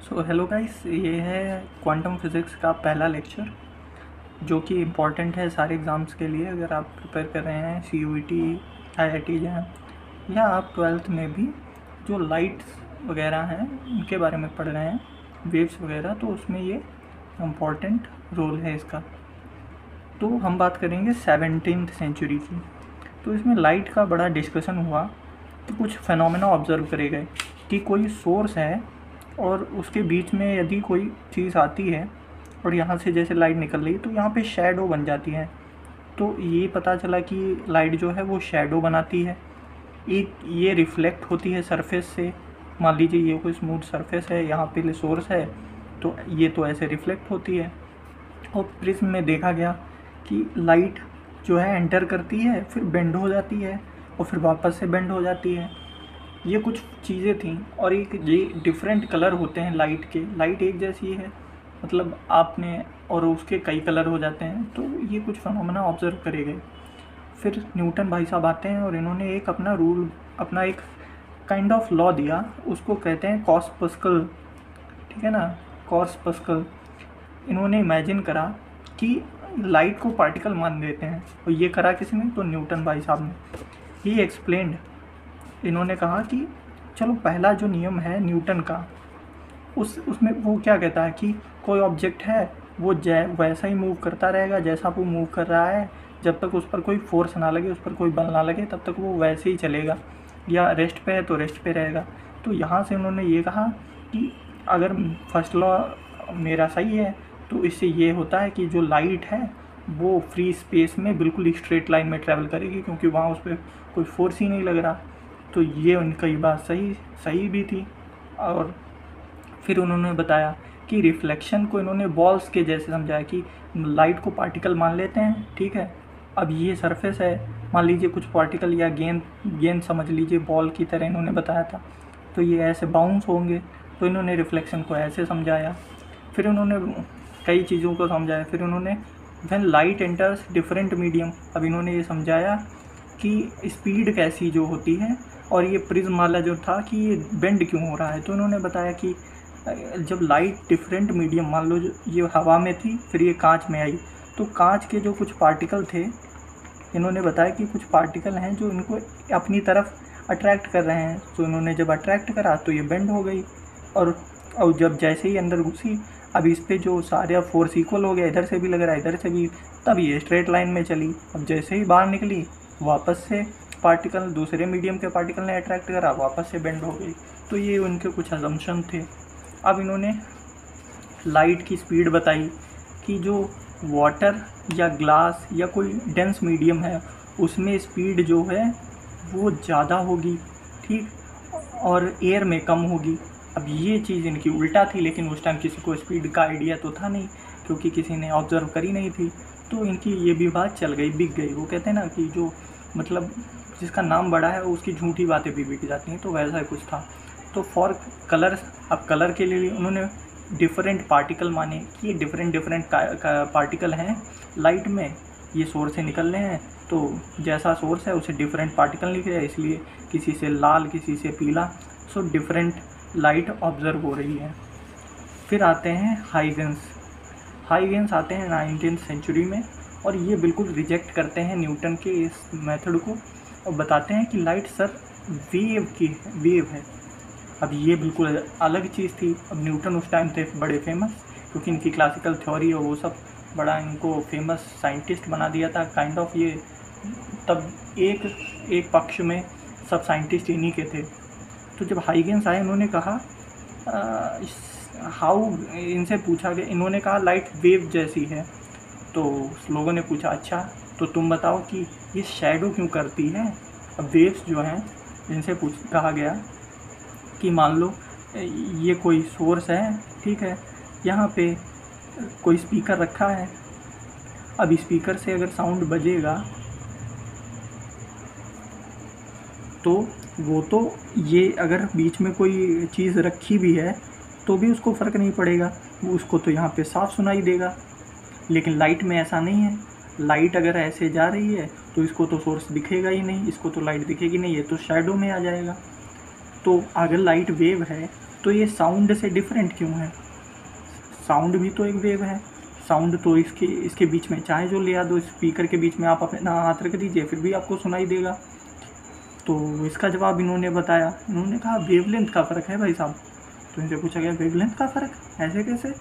So hello guys, ये है quantum physics का पहला लेक्चर जो कि इम्पॉर्टेंट है सारे एग्ज़ाम्स के लिए। अगर आप प्रिपेयर कर रहे हैं CUET, IIT जैम, या आप ट्वेल्थ में भी जो लाइट्स वगैरह हैं उनके बारे में पढ़ रहे हैं, वेव्स वगैरह, तो उसमें ये इम्पॉर्टेंट रोल है इसका। तो हम बात करेंगे 17th सेंचुरी की। तो इसमें लाइट का बड़ा डिस्कशन हुआ कि कुछ फेनोमेना ऑब्ज़र्व करे गए कि कोई सोर्स है और उसके बीच में यदि कोई चीज़ आती है और यहाँ से जैसे लाइट निकल रही तो यहाँ पे शैडो बन जाती है। तो ये पता चला कि लाइट जो है वो शैडो बनाती है। एक ये रिफ्लेक्ट होती है सरफेस से। मान लीजिए ये कोई स्मूथ सरफेस है, यहाँ पे सोर्स है, तो ये तो ऐसे रिफ्लेक्ट होती है। और प्रिज्म में देखा गया कि लाइट जो है एंटर करती है, फिर बेंड हो जाती है और फिर वापस से बेंड हो जाती है। ये कुछ चीज़ें थी। और एक ये डिफरेंट कलर होते हैं लाइट के। लाइट एक जैसी है, मतलब आपने, और उसके कई कलर हो जाते हैं। तो ये कुछ फिनोमेना ऑब्जर्व करे गए। फिर न्यूटन भाई साहब आते हैं और इन्होंने एक अपना रूल, अपना एक काइंड ऑफ लॉ दिया, उसको कहते हैं कॉर्पस्कल। ठीक है ना, कॉर्पस्कल। इन्होंने इमेजिन करा कि लाइट को पार्टिकल मान देते हैं। और ये करा किसने? तो न्यूटन भाई साहब ने। ही एक्सप्लेन्ड, इन्होंने कहा कि चलो पहला जो नियम है न्यूटन का, उसमें वो क्या कहता है कि कोई ऑब्जेक्ट है वो वैसा ही मूव करता रहेगा जैसा वो मूव कर रहा है। जब तक उस पर कोई फोर्स ना लगे, उस पर कोई बल ना लगे, तब तक वो वैसे ही चलेगा। या रेस्ट पे है तो रेस्ट पे रहेगा। तो यहाँ से उन्होंने ये कहा कि अगर फर्स्ट लॉ मेरा सही है तो इससे ये होता है कि जो लाइट है वो फ्री स्पेस में बिल्कुल स्ट्रेट लाइन में ट्रैवल करेगी, क्योंकि वहाँ उस पर कोई फोर्स ही नहीं लग रहा। तो ये उनकी बात सही भी थी। और फिर उन्होंने बताया कि रिफ्लेक्शन को इन्होंने बॉल्स के जैसे समझाया कि लाइट को पार्टिकल मान लेते हैं, ठीक है। अब ये सरफेस है, मान लीजिए कुछ पार्टिकल या गेंद समझ लीजिए, बॉल की तरह इन्होंने बताया था। तो ये ऐसे बाउंस होंगे। तो इन्होंने रिफ्लेक्शन को ऐसे समझाया। फिर उन्होंने कई चीज़ों को समझाया। फिर उन्होंने when light enters different medium, अब इन्होंने ये समझाया कि स्पीड कैसी जो होती है। और ये प्रिज्म वाला जो था कि ये बेंड क्यों हो रहा है। तो इन्होंने बताया कि जब लाइट डिफरेंट मीडियम, मान लो ये हवा में थी, फिर ये कांच में आई, तो कांच के जो कुछ पार्टिकल थे, इन्होंने बताया कि कुछ पार्टिकल हैं जो इनको अपनी तरफ अट्रैक्ट कर रहे हैं। तो इन्होंने जब अट्रैक्ट करा तो ये बेंड हो गई। और जब जैसे ही अंदर घुसी, अब इस पर जो सारे फोर्स इक्वल हो गया, इधर से भी लग रहा है इधर से भी, तब ये स्ट्रेट लाइन में चली। अब जैसे ही बाहर निकली, वापस से पार्टिकल, दूसरे मीडियम के पार्टिकल ने अट्रैक्ट करा, वापस से बेंड हो गई। तो ये उनके कुछ असम्पशन थे। अब इन्होंने लाइट की स्पीड बताई कि जो वाटर या ग्लास या कोई डेंस मीडियम है उसमें स्पीड जो है वो ज़्यादा होगी, ठीक, और एयर में कम होगी। अब ये चीज़ इनकी उल्टा थी, लेकिन उस टाइम किसी को स्पीड का आइडिया तो था नहीं, क्योंकि किसी ने ऑब्ज़र्व करी नहीं थी। तो इनकी ये भी बात चल गई, बिक गई। वो कहते हैं ना कि जो मतलब जिसका नाम बड़ा है उसकी झूठी बातें भी बिक जाती हैं। तो वैसा कुछ था। तो फॉर कलर, अब कलर के लिए उन्होंने डिफरेंट पार्टिकल माने कि ये डिफरेंट पार्टिकल हैं लाइट में, ये सोर्स से निकल रहे हैं। तो जैसा सोर्स है उसे डिफरेंट पार्टिकल निकल रहे हैं, इसलिए किसी से लाल, किसी से पीला। सो डिफरेंट लाइट ऑब्ज़र्व हो रही है। फिर आते हैं हाइगेंस आते हैं 19th सेंचुरी में, और ये बिल्कुल रिजेक्ट करते हैं न्यूटन के इस मेथड को और बताते हैं कि लाइट सर वेव है। अब ये बिल्कुल अलग चीज़ थी। अब न्यूटन उस टाइम थे बड़े फेमस, क्योंकि इनकी क्लासिकल थ्योरी और वो सब बड़ा इनको फेमस साइंटिस्ट बना दिया था काइंड ऑफ। ये तब एक पक्ष में सब साइंटिस्ट इन्हीं के थे। तो जब हाइगेंस आए, इन्होंने कहा हाउ, इनसे पूछा गया, इन्होंने कहा लाइट वेव जैसी है। तो लोगों ने पूछा अच्छा तो तुम बताओ कि ये शैडो क्यों करती है। अब वेव्स जो हैं इनसे कहा गया कि मान लो ये कोई सोर्स है, ठीक है, यहाँ पे कोई स्पीकर रखा है। अब स्पीकर से अगर साउंड बजेगा तो वो तो, ये अगर बीच में कोई चीज़ रखी भी है तो भी उसको फ़र्क नहीं पड़ेगा, वो उसको तो यहाँ पे साफ सुनाई देगा। लेकिन लाइट में ऐसा नहीं है। लाइट अगर ऐसे जा रही है तो इसको तो सोर्स दिखेगा ही नहीं, इसको तो लाइट दिखेगी नहीं, ये तो शैडो में आ जाएगा। तो अगर लाइट वेव है तो ये साउंड से डिफरेंट क्यों है? साउंड भी तो एक वेव है। साउंड तो इसके बीच में चाहे जो ले आ दो, स्पीकर के बीच में आप अपना हाथ रख दीजिए फिर भी आपको सुनाई देगा। तो इसका जवाब इन्होंने बताया, इन्होंने कहा वेवलेंथ का फ़र्क है भाई साहब। तो इनसे पूछा गया वेवलेंथ का फ़र्क ऐसे कैसे?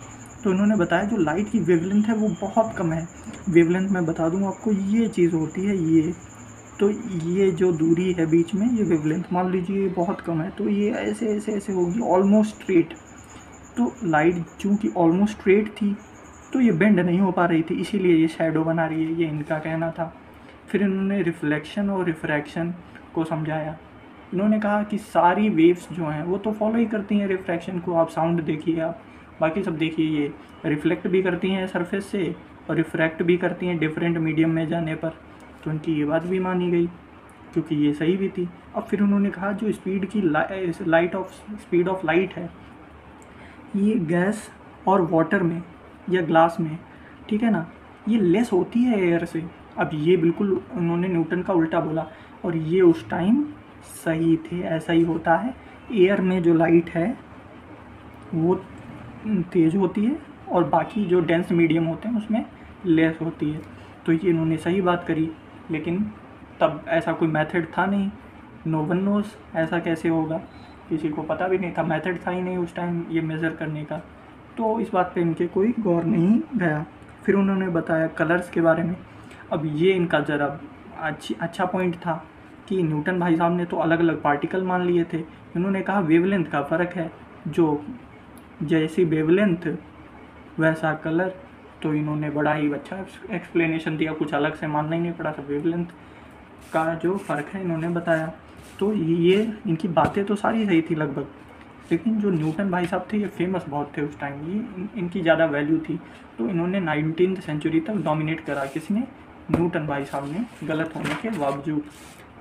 तो इन्होंने बताया जो लाइट की वेवलेंथ है वो बहुत कम है। वेवलेंथ मैं बता दूं आपको, ये चीज़ होती है ये, तो ये जो दूरी है बीच में ये वेवलेंथ मान लीजिए बहुत कम है, तो ये ऐसे ऐसे ऐसे होगी ऑलमोस्ट स्ट्रेट। तो लाइट चूँकि ऑलमोस्ट स्ट्रेट थी तो ये बेंड नहीं हो पा रही थी, इसीलिए ये शैडो बना रही है, ये इनका कहना था। फिर इन्होंने रिफ्लेक्शन और रिफ्रैक्शन को समझाया। इन्होंने कहा कि सारी वेव्स जो हैं वो तो फॉलो ही करती हैं रिफ्रैक्शन को। आप साउंड देखिए, आप बाकी सब देखिए, ये रिफ्लेक्ट भी करती हैं सरफेस से और रिफ्रैक्ट भी करती हैं डिफरेंट मीडियम में जाने पर। तो उनकी ये बात भी मानी गई क्योंकि ये सही भी थी। अब फिर उन्होंने कहा जो स्पीड की स्पीड ऑफ लाइट है ये गैस और वाटर में या ग्लास में, ठीक है ना, ये लेस होती है एयर से। अब ये बिल्कुल उन्होंने न्यूटन का उल्टा बोला और ये उस टाइम सही थे, ऐसा ही होता है। एयर में जो लाइट है वो तेज़ होती है और बाकी जो डेंस मीडियम होते हैं उसमें लेस होती है। तो ये इन्होंने सही बात करी, लेकिन तब ऐसा कोई मेथड था नहीं, नो वन नोज़ ऐसा कैसे होगा, किसी को पता भी नहीं था, मेथड था ही नहीं उस टाइम ये मेज़र करने का। तो इस बात पे इनके कोई गौर नहीं गया। फिर उन्होंने बताया कलर्स के बारे में। अब ये इनका ज़रा अच्छा पॉइंट था कि न्यूटन भाई साहब ने तो अलग अलग पार्टिकल मान लिए थे। इन्होंने कहा वेवलेंथ का फ़र्क है, जो जैसी वेवलेंथ वैसा कलर। तो इन्होंने बड़ा ही अच्छा एक्सप्लेनेशन दिया, कुछ अलग से मानना ही नहीं पड़ा, सब वेवलेंथ का जो फ़र्क है इन्होंने बताया। तो ये इनकी बातें तो सारी सही थी लगभग, लेकिन जो न्यूटन भाई साहब थे ये फेमस बहुत थे उस टाइम, ये इनकी ज़्यादा वैल्यू थी। तो इन्होंने 19वीं सेंचुरी तक डोमिनेट करा, किसने? न्यूटन भाई साहब ने, गलत होने के बावजूद।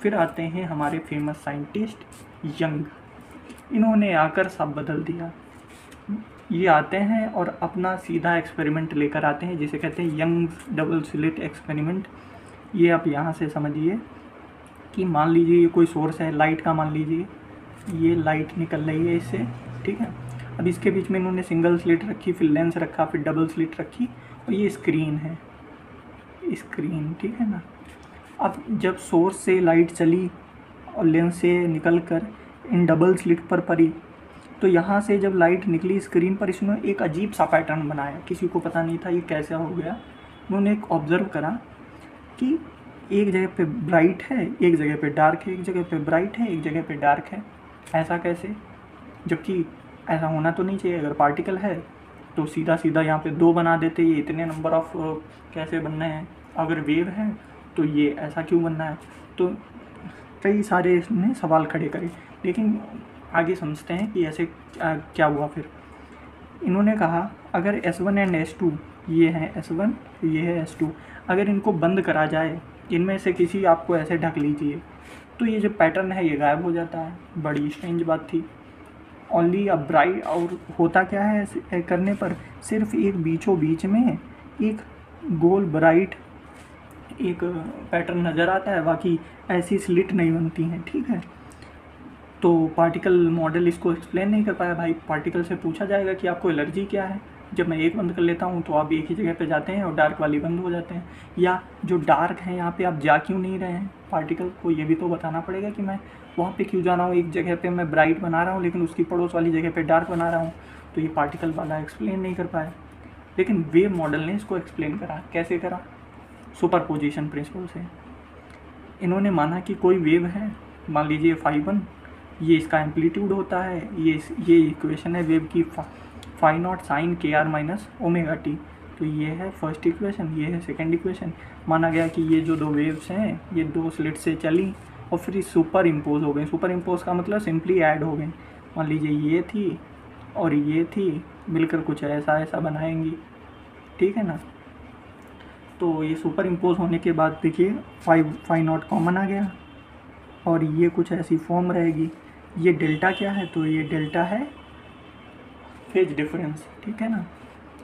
फिर आते हैं हमारे फेमस साइंटिस्ट यंग। इन्होंने आकर सब बदल दिया। ये आते हैं और अपना सीधा एक्सपेरिमेंट लेकर आते हैं जिसे कहते हैं यंग डबल स्लिट एक्सपेरिमेंट। ये आप यहाँ से समझिए कि मान लीजिए ये कोई सोर्स है लाइट का, मान लीजिए ये लाइट निकल रही है इससे, ठीक है। अब इसके बीच में इन्होंने सिंगल स्लिट रखी, फिर लेंस रखा, फिर डबल स्लिट रखी और ये स्क्रीन है, स्क्रीन, ठीक है ना। अब जब सोर्स से लाइट चली और लेंस से निकल कर इन डबल स्लिट पर पड़ी, तो यहाँ से जब लाइट निकली स्क्रीन पर, इसने एक अजीब सा पैटर्न बनाया, किसी को पता नहीं था ये कैसा हो गया। उन्होंने एक ऑब्ज़र्व करा कि एक जगह पे ब्राइट है, एक जगह पे डार्क है, एक जगह पे ब्राइट है, एक जगह पे डार्क है। ऐसा कैसे? जबकि ऐसा होना तो नहीं चाहिए। अगर पार्टिकल है तो सीधा सीधा यहाँ पे 2 बना देते, ये इतने नंबर ऑफ कैसे बनने हैं? अगर वेव है तो ये ऐसा क्यों बनना है? तो कई सारे इसने सवाल खड़े करे, लेकिन आगे समझते हैं कि ऐसे क्या हुआ। फिर इन्होंने कहा अगर S1 एंड S2, ये है S1 ये है S2, अगर इनको बंद करा जाए, इनमें से किसी आपको ऐसे ढक लीजिए, तो ये जो पैटर्न है ये गायब हो जाता है। बड़ी स्ट्रेंज बात थी। ओनली अ ब्राइट, और होता क्या है ऐसे करने पर, सिर्फ एक बीचों बीच में एक गोल ब्राइट एक पैटर्न नज़र आता है, बाकी ऐसी स्लिट नहीं बनती हैं, ठीक है। तो पार्टिकल मॉडल इसको एक्सप्लेन नहीं कर पाया। भाई पार्टिकल से पूछा जाएगा कि आपको एलर्जी क्या है, जब मैं एक बंद कर लेता हूँ तो आप एक ही जगह पे जाते हैं और डार्क वाली बंद हो जाते हैं, या जो डार्क है यहाँ पे आप जा क्यों नहीं रहे हैं? पार्टिकल को ये भी तो बताना पड़ेगा कि मैं वहाँ पे क्यों जा रहा हूँ, एक जगह पे मैं ब्राइट बना रहा हूँ लेकिन उसकी पड़ोस वाली जगह पे डार्क बना रहा हूँ। तो ये पार्टिकल वाला एक्सप्लेन नहीं कर पाया, लेकिन वेव मॉडल ने इसको एक्सप्लेन करा। कैसे करा? सुपरपोजिशन प्रिंसिपल से। इन्होंने माना कि कोई वेव है, मान लीजिए φ1, ये इसका एम्पलीट्यूड होता है, ये इक्वेशन है वेव की, φ0 sin kr minus omega T. तो ये है फर्स्ट इक्वेशन, ये है सेकंड इक्वेशन। माना गया कि ये जो 2 वेव्स हैं ये 2 स्लिट से चली और फिर सुपर इम्पोज हो गई। सुपर इम्पोज का मतलब सिंपली ऐड हो गई। मान लीजिए ये थी और ये थी, मिलकर कुछ ऐसा ऐसा बनाएंगी, ठीक है ना। तो ये सुपर इम्पोज होने के बाद देखिए φ0 कॉमन आ गया और ये कुछ ऐसी फॉर्म रहेगी। ये डेल्टा क्या है? तो ये डेल्टा है फेज डिफरेंस, ठीक है ना।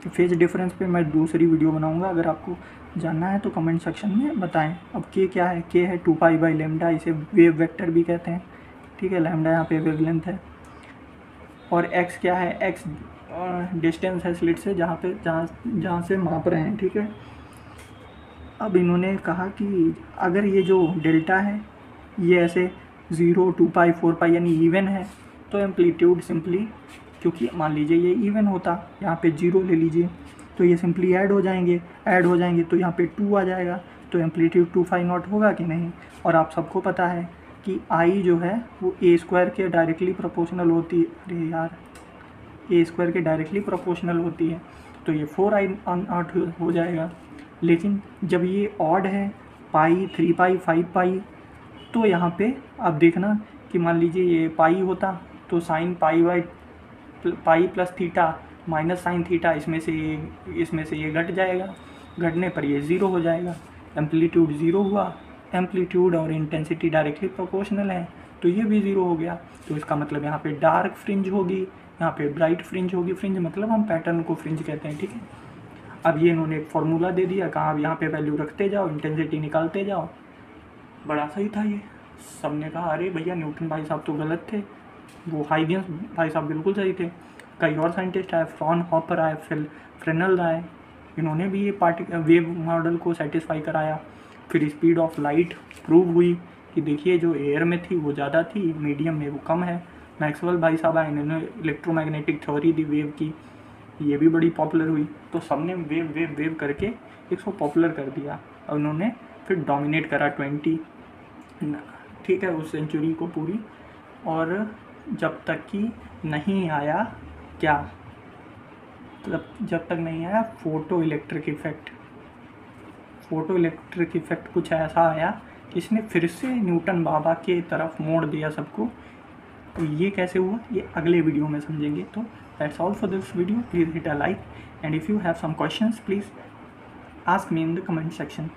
तो फेज डिफरेंस पे मैं दूसरी वीडियो बनाऊंगा, अगर आपको जानना है तो कमेंट सेक्शन में बताएं। अब के क्या है? के है 2π/λ, इसे वेव वेक्टर भी कहते हैं, ठीक है। लैम्डा यहाँ पे वेवलेंथ है। और एक्स क्या है, एक्स डिस्टेंस है स्लिट से जहाँ से माप रहे हैं, ठीक है। अब इन्होंने कहा कि अगर ये जो डेल्टा है ये ऐसे 0, 2 पाई 4 पाई यानी इवन है, तो एम्पलीट्यूड सिंपली, क्योंकि मान लीजिए ये इवन होता, यहाँ पे 0 ले लीजिए, तो ये सिंपली ऐड हो जाएंगे तो यहाँ पे 2 आ जाएगा, तो एम्पलीट्यूड 2 पाई नॉट होगा कि नहीं। और आप सबको पता है कि आई जो है वो ए स्क्वायर के डायरेक्टली प्रोपोर्शनल होती है, अरे यार ए स्क्वायर के डायरेक्टली प्रोपोर्शनल होती है, तो ये 4i नॉट हो जाएगा। लेकिन जब ये ऑड है, पाई, 3 पाई, 5 पाई, तो यहाँ पे आप देखना कि मान लीजिए ये पाई होता तो sine pi plus theta minus sine theta, इसमें से ये घट जाएगा, घटने पर ये 0 हो जाएगा, एम्पलीट्यूड 0 हुआ। एम्पलीट्यूड और इंटेंसिटी डायरेक्टली प्रोपोर्शनल है, तो ये भी 0 हो गया। तो इसका मतलब यहाँ पे डार्क फ्रिंज होगी, यहाँ पे ब्राइट फ्रिंज होगी। फ्रिंज मतलब हम पैटर्न को फ्रिंज कहते हैं, ठीक है। अब ये इन्होंने एक फार्मूला दे दिया, कहा अब यहाँ पे वैल्यू रखते जाओ, इंटेंसिटी निकालते जाओ। बड़ा सही था ये, सबने कहा अरे भैया न्यूटन भाई साहब तो गलत थे, वो हाइगेंस भाई साहब बिल्कुल सही थे। कई और साइंटिस्ट आए, फ्रॉनहोफर आए, फ्रेनेल आए, इन्होंने भी ये वेव मॉडल को सेटिस्फाई कराया। फिर स्पीड ऑफ लाइट प्रूव हुई कि देखिए जो एयर में थी वो ज़्यादा थी, मीडियम में वो कम है। मैक्सवेल भाई साहब आए, इन्होंने इलेक्ट्रोमैग्नेटिक थ्योरी दी वेव की, ये भी बड़ी पॉपुलर हुई। तो सबने वेव वेव वेव करके इसको पॉपुलर कर दिया और उन्होंने फिर डोमिनेट करा 20, ठीक है, उस सेंचुरी को पूरी। और जब तक कि नहीं आया क्या, जब तक नहीं आया फोटो इलेक्ट्रिक इफेक्ट कुछ ऐसा आया कि इसने फिर से न्यूटन बाबा के तरफ मोड़ दिया सबको। तो ये कैसे हुआ ये अगले वीडियो में समझेंगे। तो that's all for this video, please hit a like and if you have some questions please ask me in the comment section.